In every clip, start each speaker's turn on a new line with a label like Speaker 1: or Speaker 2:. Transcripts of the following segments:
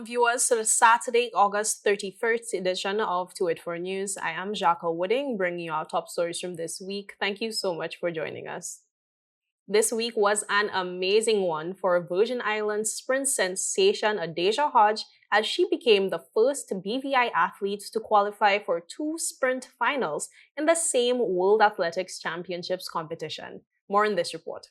Speaker 1: Welcome viewers to the Saturday, August 31st edition of To It For News. I am Jacques Wooding, bringing you our top stories from this week. Thank you so much for joining us. This week was an amazing one for Virgin Islands sprint sensation ADAEJAH as she became the first BVI athlete to qualify for 2 sprint finals in the same World Athletics Championships competition. More in this report.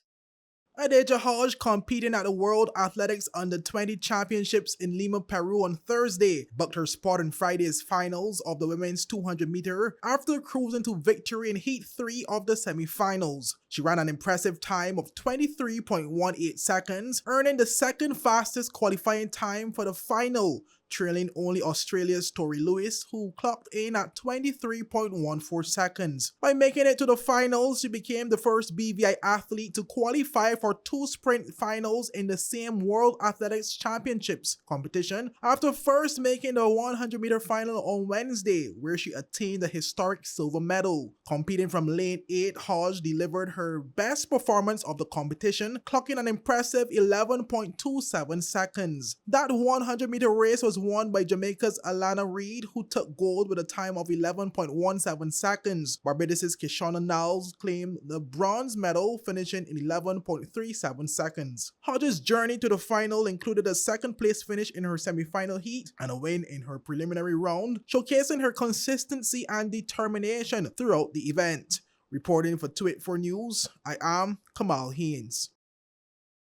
Speaker 2: ADAEJAH, competing at the World Athletics Under-20 Championships in Lima, Peru on Thursday, booked her spot in Friday's finals of the women's 200-meter after cruising to victory in Heat 3 of the semi-finals. She ran an impressive time of 23.18 seconds, earning the second fastest qualifying time for the final, trailing only Australia's Tori Lewis, who clocked in at 23.14 seconds. By making it to the finals, she became the first BVI athlete to qualify for 2 sprint finals in the same World Athletics Championships competition, after first making the 100-meter final on Wednesday, where she attained the historic silver medal. Competing from lane 8, Hodge delivered her best performance of the competition, clocking an impressive 11.27 seconds. That 100-meter race was won by Jamaica's Alana Reid, who took gold with a time of 11.17 seconds. Barbados' Kishonna Niles claimed the bronze medal, finishing in 11.37 seconds. Hodges' journey to the final included a second-place finish in her semi-final heat and a win in her preliminary round, showcasing her consistency and determination throughout the event. Reporting for To It For News, I am Kamal Haynes.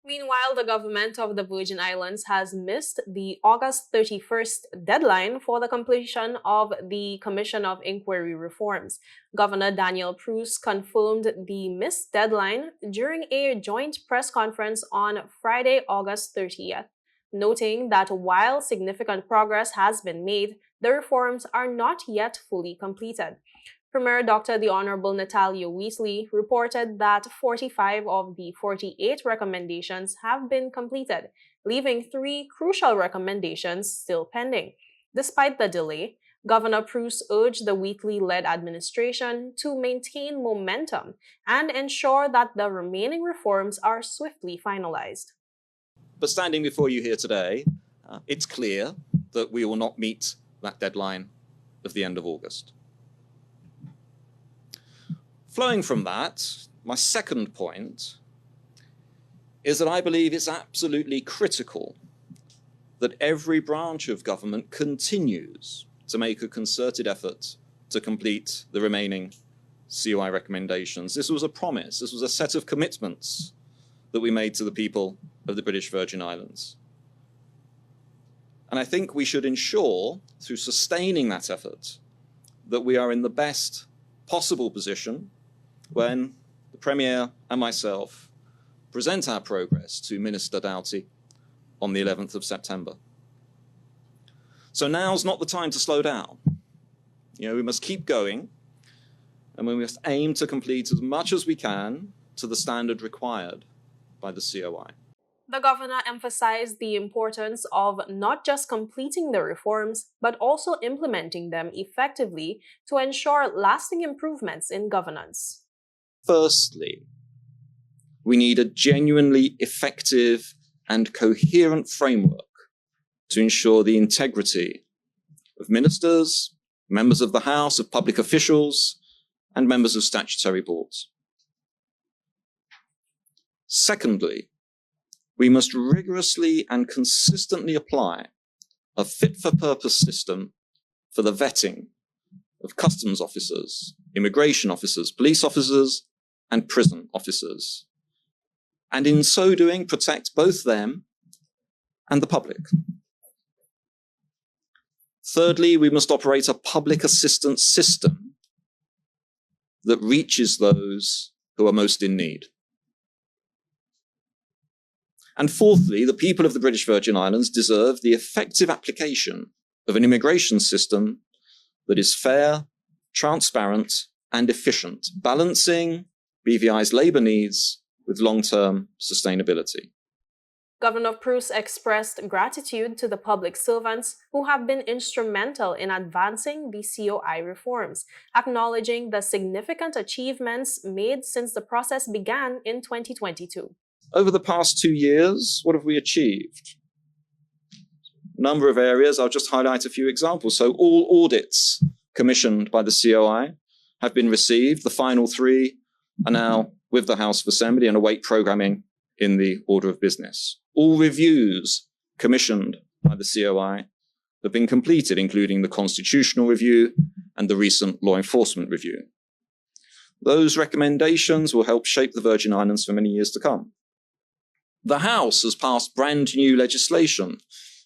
Speaker 1: Meanwhile, the government of the Virgin Islands has missed the August 31st deadline for the completion of the Commission of Inquiry reforms. Governor Daniel Pruce confirmed the missed deadline during a joint press conference on Friday, August 30th, noting that while significant progress has been made, the reforms are not yet fully completed. Premier Dr. the Honorable Natalia Weasley reported that 45 of the 48 recommendations have been completed, leaving 3 crucial recommendations still pending. Despite the delay, Governor Pruce urged the Wheatley-led administration to maintain momentum and ensure that the remaining reforms are swiftly finalized.
Speaker 3: But standing before you here today, it's clear that we will not meet that deadline of the end of August. Flowing from that, my second point is that I believe it's absolutely critical that every branch of government continues to make a concerted effort to complete the remaining COI recommendations. This was a promise, this was a set of commitments that we made to the people of the British Virgin Islands. And I think we should ensure, through sustaining that effort, that we are in the best possible position when the Premier and myself present our progress to Minister Doughty on the 11th of September. So now's not the time to slow down. We must keep going, and we must aim to complete as much as we can to the standard required by the COI.
Speaker 1: The governor emphasized the importance of not just completing the reforms, but also implementing them effectively to ensure lasting improvements in governance.
Speaker 3: Firstly, we need a genuinely effective and coherent framework to ensure the integrity of ministers, members of the House, of public officials, and members of statutory boards. Secondly, we must rigorously and consistently apply a fit-for-purpose system for the vetting of customs officers, immigration officers, police officers, and prison officers, and in so doing protect both them and the public. Thirdly, we must operate a public assistance system that reaches those who are most in need. And fourthly, the people of the British Virgin Islands deserve the effective application of an immigration system that is fair, transparent, and efficient, balancing BVI's labour needs with long-term sustainability.
Speaker 1: Governor Pruce expressed gratitude to the public servants who have been instrumental in advancing the COI reforms, acknowledging the significant achievements made since the process began in 2022.
Speaker 3: Over the past 2 years, what have we achieved? number of areas. I'll just highlight a few examples. So all audits commissioned by the COI have been received. The final 3 are now with the House of Assembly and await programming in the order of business. All reviews commissioned by the COI have been completed, including the constitutional review and the recent law enforcement review. Those recommendations will help shape the Virgin Islands for many years to come. The House has passed brand new legislation,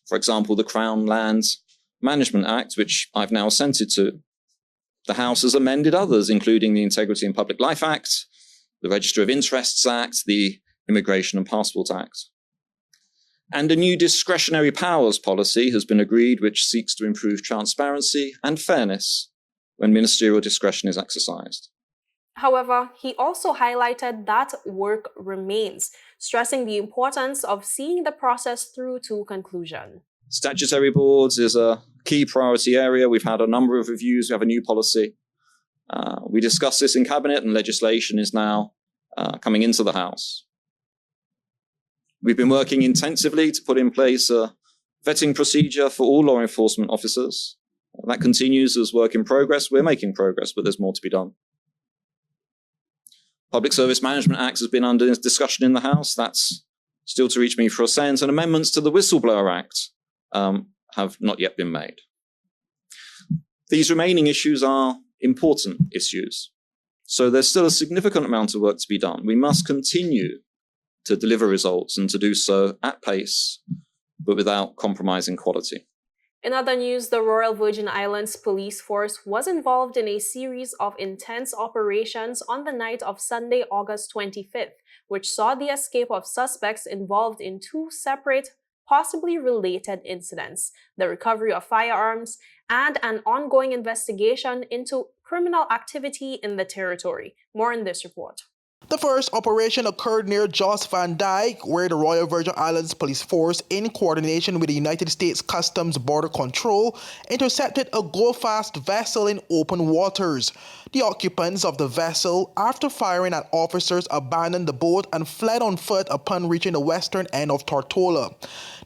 Speaker 3: for example, the Crown Lands Management Act, which I've now assented to. The House has amended others, including the Integrity and Public Life Act, the Register of Interests Act, the Immigration and Passport Act. And a new discretionary powers policy has been agreed, which seeks to improve transparency and fairness when ministerial discretion is exercised.
Speaker 1: However, he also highlighted that work remains, stressing the importance of seeing the process through to conclusion.
Speaker 3: Statutory boards is a key priority area. We've had a number of reviews. We have a new policy. We discussed this in Cabinet, and legislation is now coming into the House. We've been working intensively to put in place a vetting procedure for all law enforcement officers. That continues as work in progress. We're making progress, but there's more to be done. Public Service Management Act has been under discussion in the House. That's still to reach me for assent, and amendments to the Whistleblower Act have not yet been made. These remaining issues are important issues. So there's still a significant amount of work to be done. We must continue to deliver results and to do so at pace, but without compromising quality.
Speaker 1: In other news, the Royal Virgin Islands Police Force was involved in a series of intense operations on the night of Sunday, August 25th, which saw the escape of suspects involved in 2 separate, possibly related incidents, the recovery of firearms, and an ongoing investigation into criminal activity in the territory. More in this report.
Speaker 2: The first operation occurred near Jost Van Dyke, where the Royal Virgin Islands Police Force, in coordination with the United States Customs Border Control, intercepted a go-fast vessel in open waters. The occupants of the vessel, after firing at officers, abandoned the boat and fled on foot upon reaching the western end of Tortola.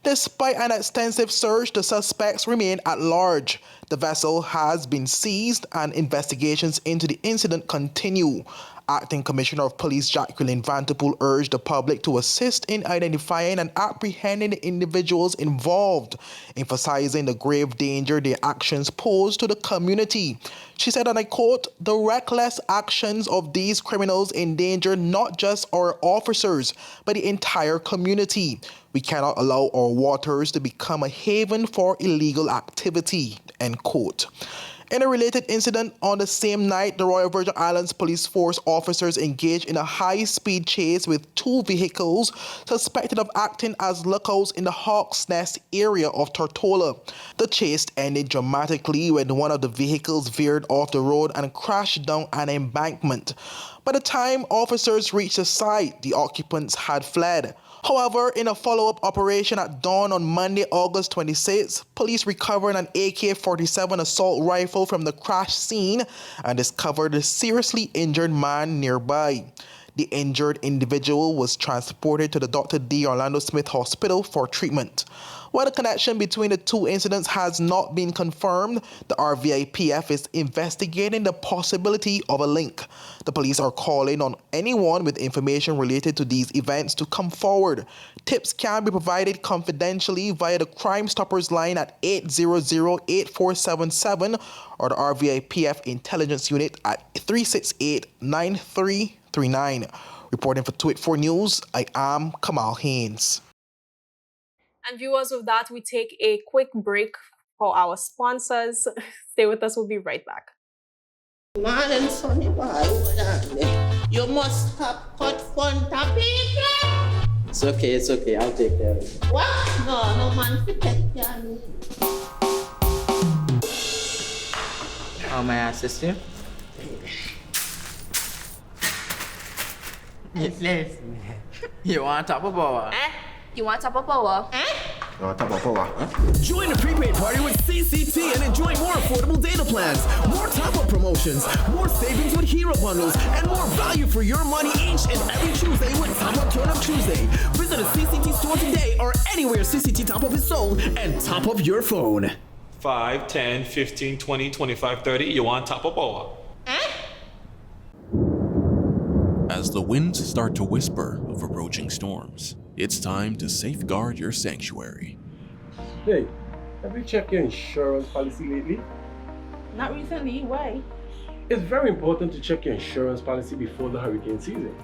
Speaker 2: Despite an extensive search, the suspects remain at large. The vessel has been seized and investigations into the incident continue. Acting Commissioner of Police Jacqueline Vanterpool urged the public to assist in identifying and apprehending the individuals involved, emphasizing the grave danger their actions pose to the community. She said, and I quote, "The reckless actions of these criminals endanger not just our officers, but the entire community. We cannot allow our waters to become a haven for illegal activity," end quote. In a related incident on the same night, the Royal Virgin Islands Police Force officers engaged in a high-speed chase with 2 vehicles suspected of acting as lookouts in the Hawk's Nest area of Tortola. The chase ended dramatically when one of the vehicles veered off the road and crashed down an embankment. By the time officers reached the site, the occupants had fled. However, in a follow-up operation at dawn on Monday, August 26th, police recovered an AK-47 assault rifle from the crash scene and discovered a seriously injured man nearby. The injured individual was transported to the Dr. D. Orlando Smith Hospital for treatment. While the connection between the 2 incidents has not been confirmed, the RVIPF is investigating the possibility of a link. The police are calling on anyone with information related to these events to come forward. Tips can be provided confidentially via the Crime Stoppers line at 800-8477 or the RVIPF Intelligence Unit at 368-9339. Reporting for Tweet4 News, I am Kamal Haynes.
Speaker 1: And viewers, with that, we take a quick break for our sponsors. Stay with us, we'll be right back.
Speaker 4: Morning, Sonny boy, you must have cut fun topic.
Speaker 5: It's okay, I'll take care of it.
Speaker 4: What? No man, forget you.
Speaker 5: How may I assist you?
Speaker 4: Yes.
Speaker 5: You want top of power?
Speaker 6: You want top of power? Top of power.
Speaker 7: Join the prepaid party with CCT and enjoy more affordable data plans, more top-up promotions, more savings with hero bundles, and more value for your money each and every Tuesday with Top Up Turn Up Tuesday. Visit a CCT store today or anywhere CCT Top Up is sold and top up your phone.
Speaker 8: 5, 10, 15, 20, 25, 30. You want top up or?
Speaker 9: As the winds start to whisper of approaching storms, it's time to safeguard your sanctuary.
Speaker 10: Hey, have you checked your insurance policy lately?
Speaker 4: Not recently, why?
Speaker 10: It's very important to check your insurance policy before the hurricane season.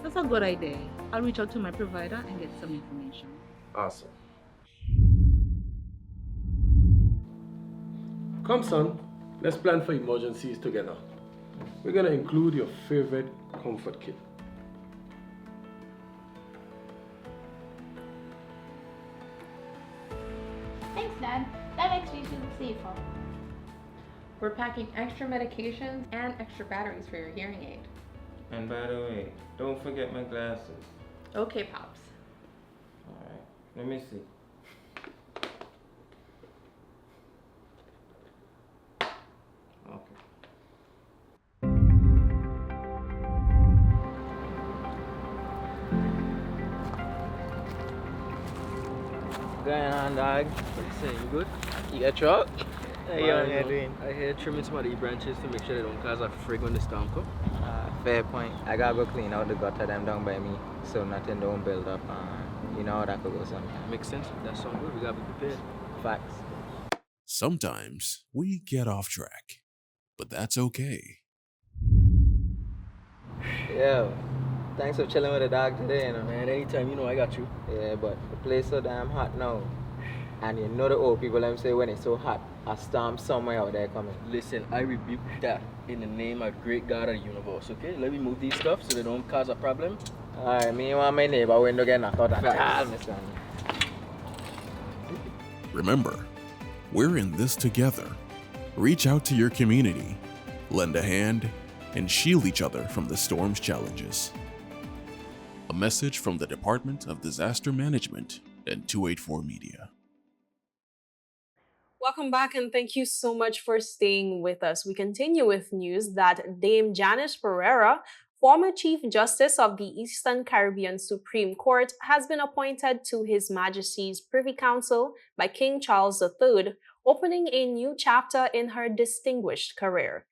Speaker 11: That's a good idea. I'll reach out to my provider and get some information.
Speaker 10: Awesome. Come son, let's plan for emergencies together. We're gonna include your favorite comfort kit.
Speaker 12: Thanks, Dad. That makes me feel safer.
Speaker 13: We're packing extra medications and extra batteries for your hearing aid.
Speaker 14: And by the way, don't forget my glasses.
Speaker 13: Okay, Pops.
Speaker 14: Alright, let me see. Okay.
Speaker 5: What's going on, dog? What you saying? You good? You got truck? How you doing?
Speaker 15: I hear trimming some of the branches to make sure they don't cause a frig when the storm come.
Speaker 5: Fair point. I gotta go clean out the gutter them down by me so nothing don't build up. You know how that could go sometimes.
Speaker 15: Makes sense. That sounds good. We gotta be prepared.
Speaker 5: Facts.
Speaker 9: Sometimes we get off track, but that's okay.
Speaker 5: Yo, thanks for chilling with the dog today, you know.
Speaker 15: Man, anytime, you know I got you.
Speaker 5: Yeah, but the place so damn hot now. And you know the old people, them say when it's so hot, a storm somewhere out there coming.
Speaker 15: Listen, I rebuke that in the name of great God of the universe, okay? Let me move these stuff so they don't cause a problem.
Speaker 5: Alright, me want my neighbor window get knocked out and all, Mr.
Speaker 9: Remember, we're in this together. Reach out to your community, lend a hand, and shield each other from the storm's challenges. A message from the Department of Disaster Management and 284 Media.
Speaker 1: Welcome back and thank you so much for staying with us. We continue with news that Dame Janice Pereira, former Chief Justice of the Eastern Caribbean Supreme Court, has been appointed to His Majesty's Privy Council by King Charles III, opening a new chapter in her distinguished career.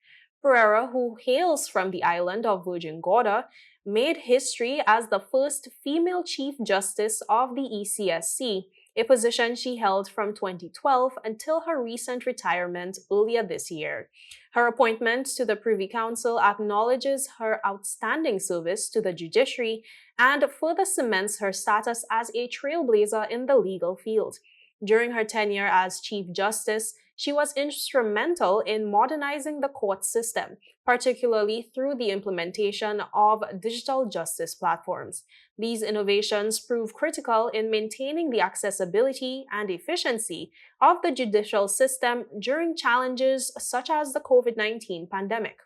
Speaker 1: Pereira, who hails from the island of Virgin Gorda, made history as the first female Chief Justice of the ECSC, a position she held from 2012 until her recent retirement earlier this year. Her appointment to the Privy Council acknowledges her outstanding service to the judiciary and further cements her status as a trailblazer in the legal field. During her tenure as Chief Justice, she was instrumental in modernizing the court system, particularly through the implementation of digital justice platforms. These innovations prove critical in maintaining the accessibility and efficiency of the judicial system during challenges such as the COVID-19 pandemic.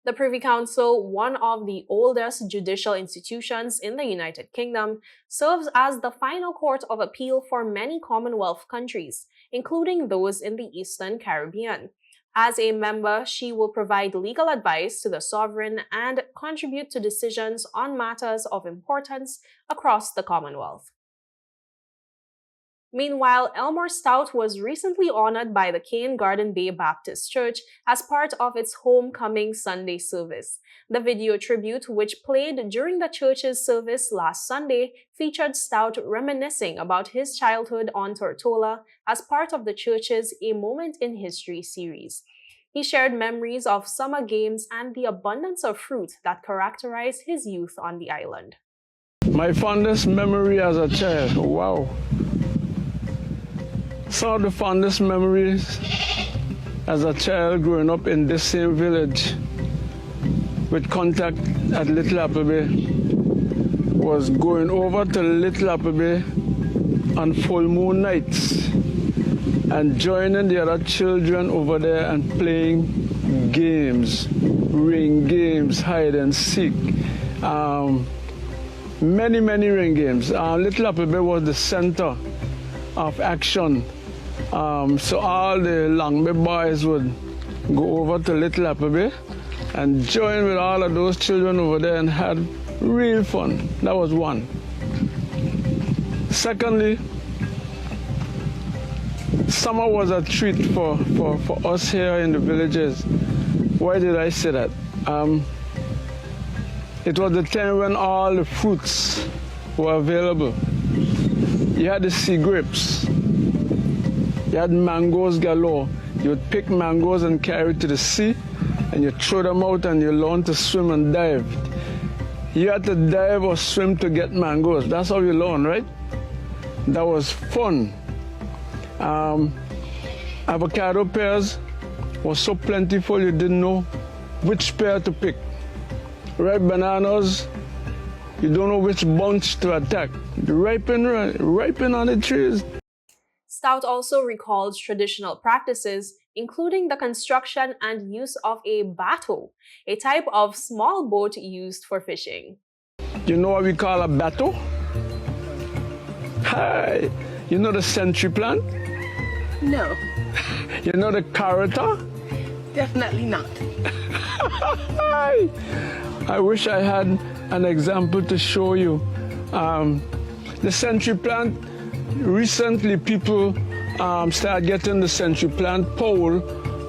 Speaker 1: The Privy Council, one of the oldest judicial institutions in the United Kingdom, serves as the final court of appeal for many Commonwealth countries, including those in the Eastern Caribbean. As a member, she will provide legal advice to the sovereign and contribute to decisions on matters of importance across the Commonwealth. Meanwhile, ELMORE STOUTT was recently honored by the Cane Garden Bay Baptist Church as part of its Homecoming Sunday service. The video tribute, which played during the church's service last Sunday, featured STOUTT reminiscing about his childhood on Tortola as part of the church's A Moment in History series. He shared memories of summer games and the abundance of fruit that characterized his youth on the island.
Speaker 16: My fondest memory as a child, wow. Some of the fondest memories as a child growing up in this same village with contact at Little Appleby was going over to Little Appleby on full moon nights and joining the other children over there and playing games, ring games, hide and seek. many ring games. Little Appleby was the center of action. So all the Longby boys would go over to Little Appleby and join with all of those children over there and had real fun. That was one. Secondly, summer was a treat for us here in the villages. Why did I say that? It was the time when all the fruits were available. You had the sea grapes. You had mangoes galore. You would pick mangoes and carry it to the sea, and you throw them out and you learn to swim and dive. You had to dive or swim to get mangoes. That's how you learn, right? That was fun. Avocado pears was so plentiful you didn't know which pear to pick. Ripe bananas, you don't know which bunch to attack. Ripen on the trees.
Speaker 1: Stout also recalled traditional practices, including the construction and use of a bateau, a type of small boat used for fishing.
Speaker 16: You know what we call a bateau? Hi, you know the century plant?
Speaker 6: No.
Speaker 16: You know the carrota?
Speaker 6: Definitely not.
Speaker 16: I wish I had an example to show you. The century plant, recently people started getting the century plant pole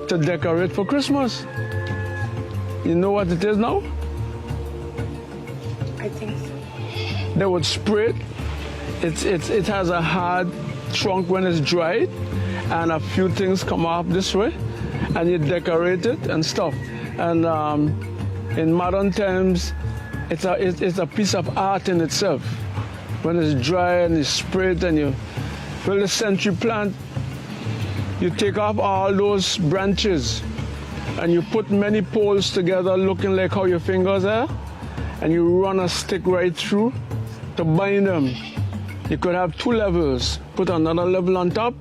Speaker 16: to decorate for Christmas. You know what it is now?
Speaker 6: I think so.
Speaker 16: They would spray it. It has a hard trunk when it's dried, and a few things come off this way, and you decorate it and stuff. And in modern times, it's a piece of art in itself. When it's dry and you spray it and you fill the century plant, you take off all those branches and you put many poles together looking like how your fingers are, and you run a stick right through to bind them. You could have 2 levels, put another level on top,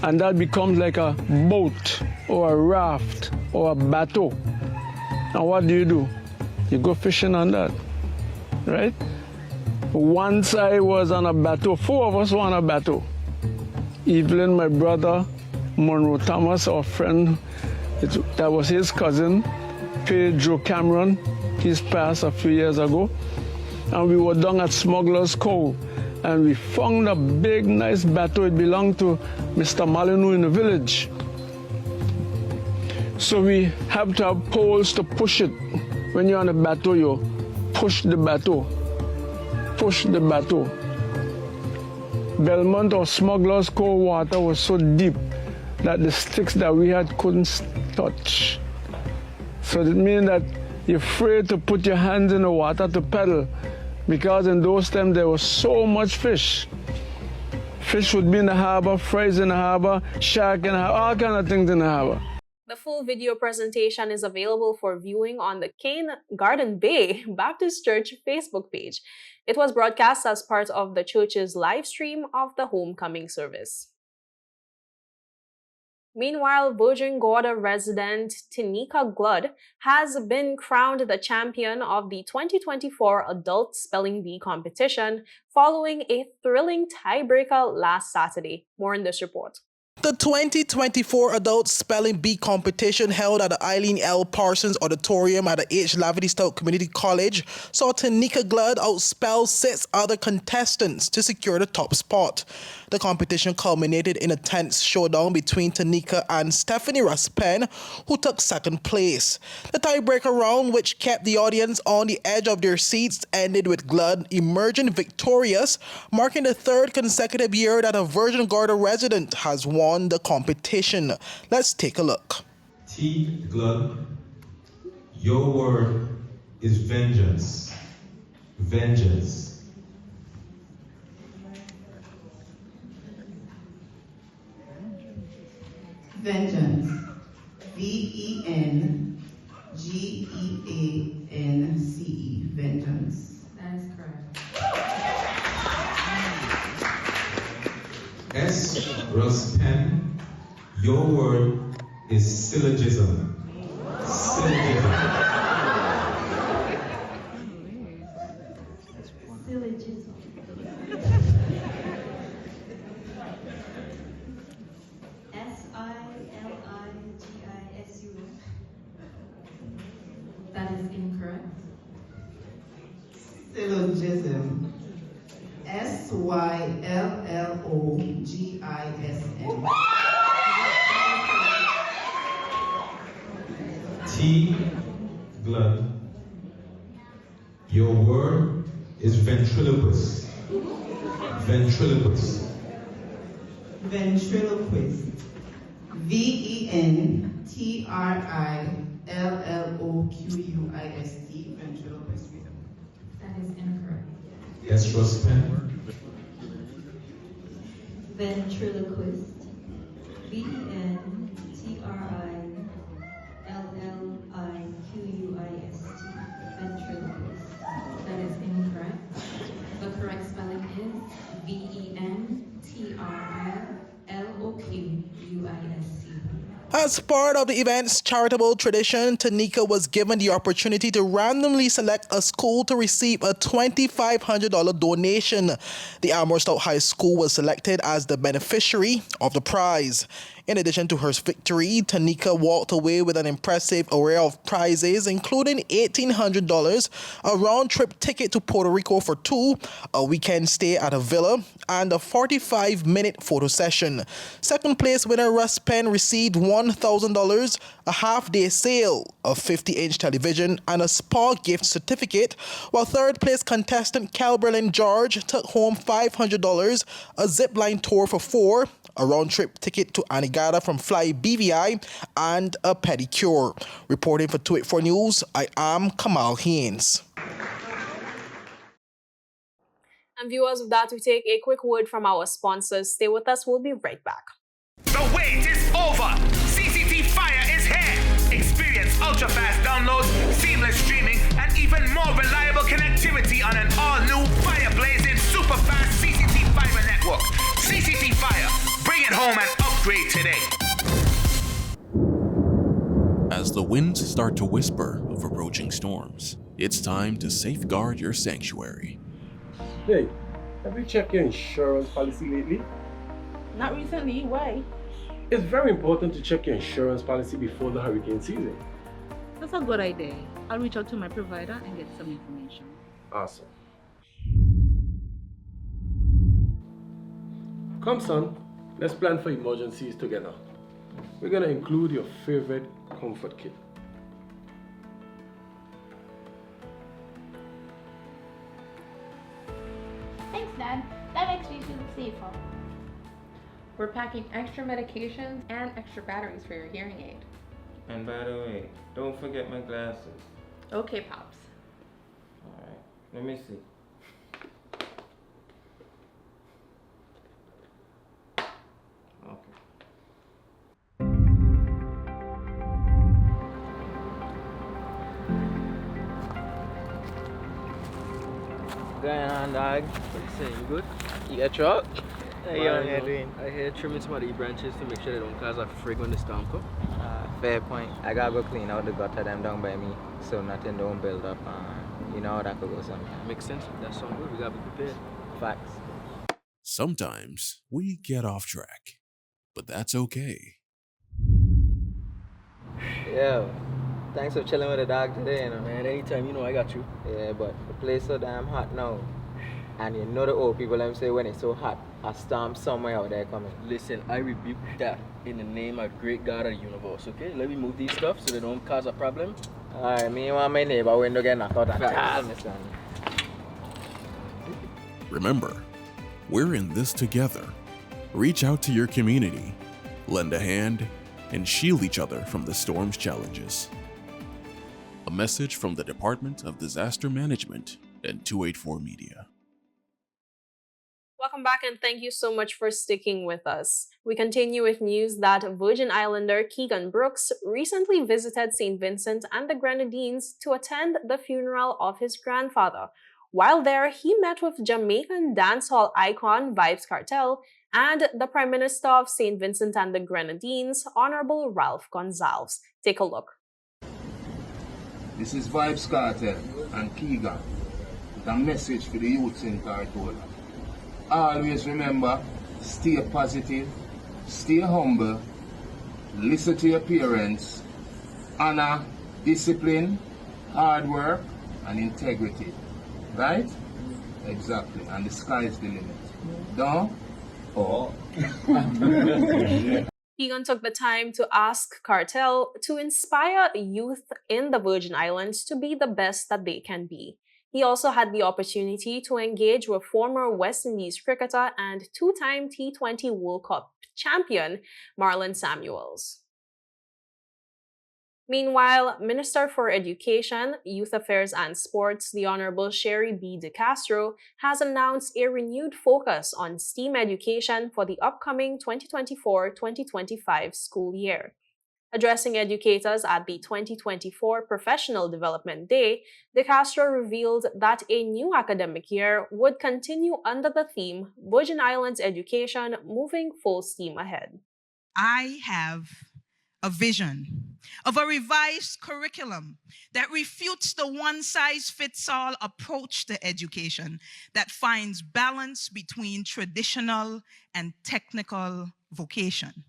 Speaker 16: and that becomes like a boat or a raft or a bateau. And what do? You go fishing on that, right? Once I was on a bateau, 4 of us were on a bateau. Evelyn, my brother, Monroe Thomas, our friend, that was his cousin, Pedro Cameron, he's passed a few years ago. And we were down at Smuggler's Cove, and we found a big, nice bateau. It belonged to Mr. Molyneux in the village. So we have to have poles to push it. When you're on a bateau, you push the bateau. Push the bateau. Belmont or Smuggler's Cove water was so deep that the sticks that we had couldn't touch. So it means that you're afraid to put your hands in the water to paddle, because in those times there was so much fish. Fish would be in the harbor, fries in the harbor, shark in the harbor, all kind of things in the harbor.
Speaker 1: The full video presentation is available for viewing on the Cane Garden Bay Baptist Church Facebook page. It was broadcast as part of the church's live stream of the homecoming service. Meanwhile, Virgin Gorda resident TANIEKA GLUDD has been crowned the champion of the 2024 Adult Spelling Bee competition following a thrilling tiebreaker last Saturday. More in this report.
Speaker 2: The 2024 Adult Spelling Bee competition held at the Eileen L. Parsons Auditorium at the H. Laverty Stout Community College saw TANIEKA GLUDD outspell 6 other contestants to secure the top spot. The competition culminated in a tense showdown between TANIEKA and Stephanie Raspen, who took 2nd place. The tiebreaker round, which kept the audience on the edge of their seats, ended with GLUDD emerging victorious, marking the 3rd consecutive year that a Virgin Gorda resident has won the competition. Let's take a look.
Speaker 17: T. GLUDD, your word is vengeance. Vengeance.
Speaker 18: Vengeance. V-E-N-G-E-A-N-C-E. Vengeance.
Speaker 13: That is correct.
Speaker 17: S. Raspen, your word is syllogism. Syllogism.
Speaker 12: That is incorrect.
Speaker 18: Syllogism. SYLLOGISM.
Speaker 17: T. GLUDD. Your word is ventriloquist. Ventriloquist.
Speaker 18: Ventriloquist. VENTRILLOQUIST. Ventriloquist.
Speaker 12: That is incorrect.
Speaker 17: Yes, Ross Pen.
Speaker 19: Ventriloquist. VENTRILLIQUIST. Ventriloquist.
Speaker 12: That is incorrect. The correct spelling is VENTRILLOQUIST.
Speaker 2: As part of the event's charitable tradition, TANIEKA was given the opportunity to randomly select a school to receive a $2,500 donation. The ELMORE Stout High School was selected as the beneficiary of the prize. In addition to her victory, TANIEKA walked away with an impressive array of prizes, including $1,800, a round-trip ticket to Puerto Rico for 2, a weekend stay at a villa, and a 45-minute photo session. Second place winner Russ Penn received $1,000, a half-day sale, a 50-inch television, and a spa gift certificate, while third place contestant Kelberlin George took home $500, a zipline tour for 4, a round-trip ticket to Anegada from VYBZ, and a pedicure. Reporting for 284 News, I am Kamal Haynes.
Speaker 1: And viewers, with that, we take a quick word from our sponsors. Stay with us, we'll be right back.
Speaker 20: The wait is over! CCT Fire is here! Experience ultra-fast downloads, seamless streaming, and even more reliable connectivity on an all-new fire-blazing super-fast CCT Fiber network. CCT Fire, bring it home and upgrade today.
Speaker 9: As the winds start to whisper of approaching storms, it's time to safeguard your sanctuary.
Speaker 10: Hey, have you checked your insurance policy lately?
Speaker 4: Not recently. Why?
Speaker 10: It's very important to check your insurance policy before the hurricane season.
Speaker 11: That's a good idea. I'll reach out to my provider and get some information.
Speaker 10: Awesome. Come, son, let's plan for emergencies together. We're gonna include your favorite comfort kit.
Speaker 12: Thanks, Dad. That makes me feel safer.
Speaker 13: We're packing extra medications and extra batteries for your hearing aid.
Speaker 14: And by the way, don't forget my glasses.
Speaker 13: Okay, Pops.
Speaker 14: Alright, let me see. Okay.
Speaker 15: Going on, dog? What you saying? You good? You got truck? How you on here doing? I hear trimming some of the branches to make sure they don't cause a frig when the storm come.
Speaker 5: Fair point. I gotta go clean out the gutter them down by me so nothing don't build up. You know how that could go sometimes.
Speaker 15: Makes sense. That sounds good. We gotta be prepared.
Speaker 5: Facts.
Speaker 9: Sometimes we get off track, but that's okay.
Speaker 5: Yo, thanks for chilling with the dog today, you know.
Speaker 15: Man, anytime, you know I got you.
Speaker 5: Yeah, but the place so damn hot now. And you know the old people them say when it's so hot, a storm somewhere out there coming.
Speaker 15: Listen, I rebuke that in the name of great God of the universe, okay? Let me move these stuff so they don't cause a problem.
Speaker 5: Alright, me want my neighbor window get knocked out and all, Mr.
Speaker 9: Remember, we're in this together. Reach out to your community, lend a hand, and shield each other from the storm's challenges. A message from the Department of Disaster Management and 284 Media.
Speaker 1: Welcome back and thank you so much for sticking with us. We continue with news that Virgin Islander KEGAN Brooks recently visited St. Vincent and the Grenadines to attend the funeral of his grandfather. While there, he met with Jamaican dancehall icon VYBZ KARTEL and the Prime Minister of St. Vincent and the Grenadines, Honorable Ralph Gonsalves. Take a look.
Speaker 21: This is VYBZ KARTEL and KEGAN with a message for the youths in Cartola. Always remember, stay positive, stay humble, listen to your parents, honor, discipline, hard work, and integrity. Right? Exactly. And the sky is the limit. Don't? Oh.
Speaker 1: KEGAN took the time to ask KARTEL to inspire youth in the Virgin Islands to be the best that they can be. He also had the opportunity to engage with former West Indies cricketer and two-time T20 World Cup champion Marlon Samuels. Meanwhile, Minister for Education, Youth Affairs and Sports, the Honorable Sherry B. De Castro, has announced a renewed focus on STEAM education for the upcoming 2024-2025 school year. Addressing educators at the 2024 Professional Development Day, De Castro revealed that a new academic year would continue under the theme Virgin Islands Education Moving Full Steam Ahead.
Speaker 3: I have a vision of a revised curriculum that refutes the one-size-fits-all approach to education that finds balance between traditional and technical vocation,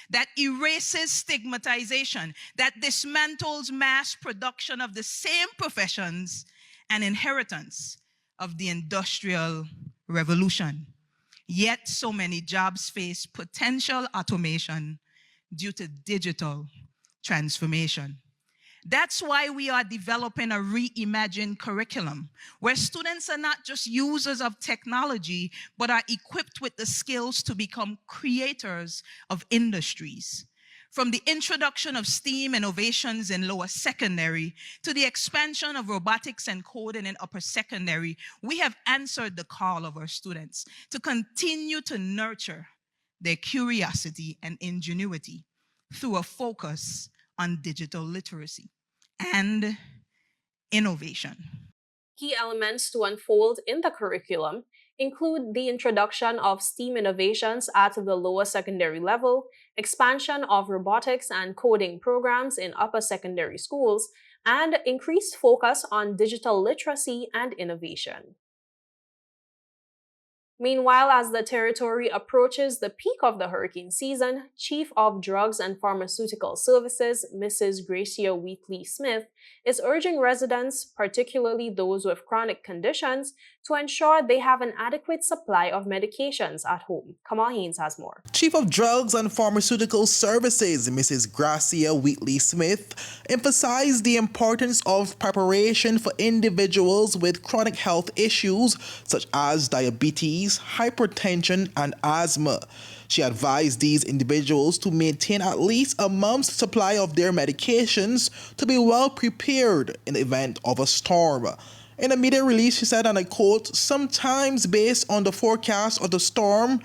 Speaker 3: that erases stigmatization, that dismantles mass production of the same professions and inheritance of the Industrial Revolution. Yet so many jobs face potential automation due to digital transformation. That's why we are developing a reimagined curriculum where students are not just users of technology, but are equipped with the skills to become creators of industries. From the introduction of STEAM innovations in lower secondary to the expansion of robotics and coding in upper secondary, we have answered the call of our students to continue to nurture their curiosity and ingenuity through a focus on digital literacy and innovation.
Speaker 1: Key elements to unfold in the curriculum include the introduction of STEAM innovations at the lower secondary level, expansion of robotics and coding programs in upper secondary schools, and increased focus on digital literacy and innovation. Meanwhile, as the territory approaches the peak of the hurricane season, Chief of Drugs and Pharmaceutical Services, Mrs. Gracia Wheatley-Smith, is urging residents, particularly those with chronic conditions, to ensure they have an adequate supply of medications at home. Kamal Haynes has more.
Speaker 2: Chief of Drugs and Pharmaceutical Services, Mrs. Gracia Wheatley-Smith, emphasized the importance of preparation for individuals with chronic health issues such as diabetes, hypertension, and asthma. She advised these individuals to maintain at least a month's supply of their medications to be well prepared in the event of a storm. In a media release, she said, and I quote, "Sometimes based on the forecast of the storm,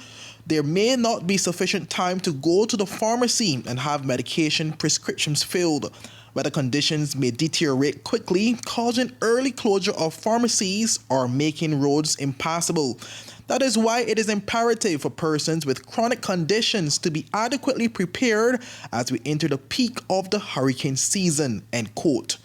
Speaker 2: there may not be sufficient time to go to the pharmacy and have medication prescriptions filled. Weather conditions may deteriorate quickly, causing early closure of pharmacies or making roads impassable. That is why it is imperative for persons with chronic conditions to be adequately prepared as we enter the peak of the hurricane season," end quote.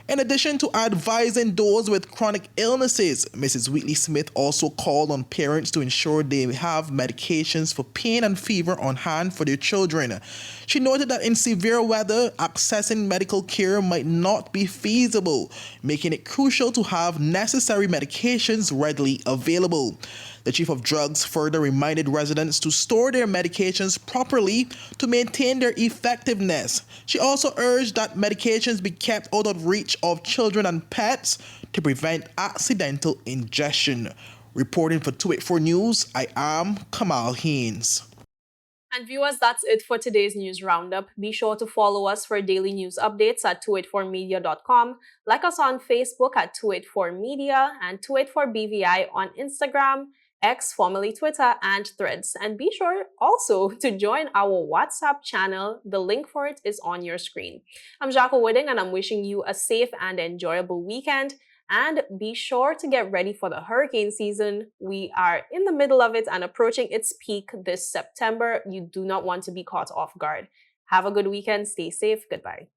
Speaker 2: In addition to advising those with chronic illnesses, Mrs. Wheatley-Smith also called on parents to ensure they have medications for pain and fever on hand for their children. She noted that in severe weather, accessing medical care might not be feasible, making it crucial to have necessary medications readily available. The Chief of Drugs further reminded residents to store their medications properly to maintain their effectiveness. She also urged that medications be kept out of reach of children and pets to prevent accidental ingestion. Reporting for 284 News, I am Kamal Haynes.
Speaker 1: And viewers, that's it for today's news roundup. Be sure to follow us for daily news updates at 284media.com. Like us on Facebook at 284media and 284BVI on Instagram, X, formerly Twitter, and Threads. And be sure also to join our WhatsApp channel. The link for it is on your screen. I'm Jaco Wooding, and I'm wishing you a safe and enjoyable weekend. And be sure to get ready for the hurricane season. We are in the middle of it and approaching its peak this September. You do not want to be caught off guard. Have a good weekend. Stay safe. Goodbye.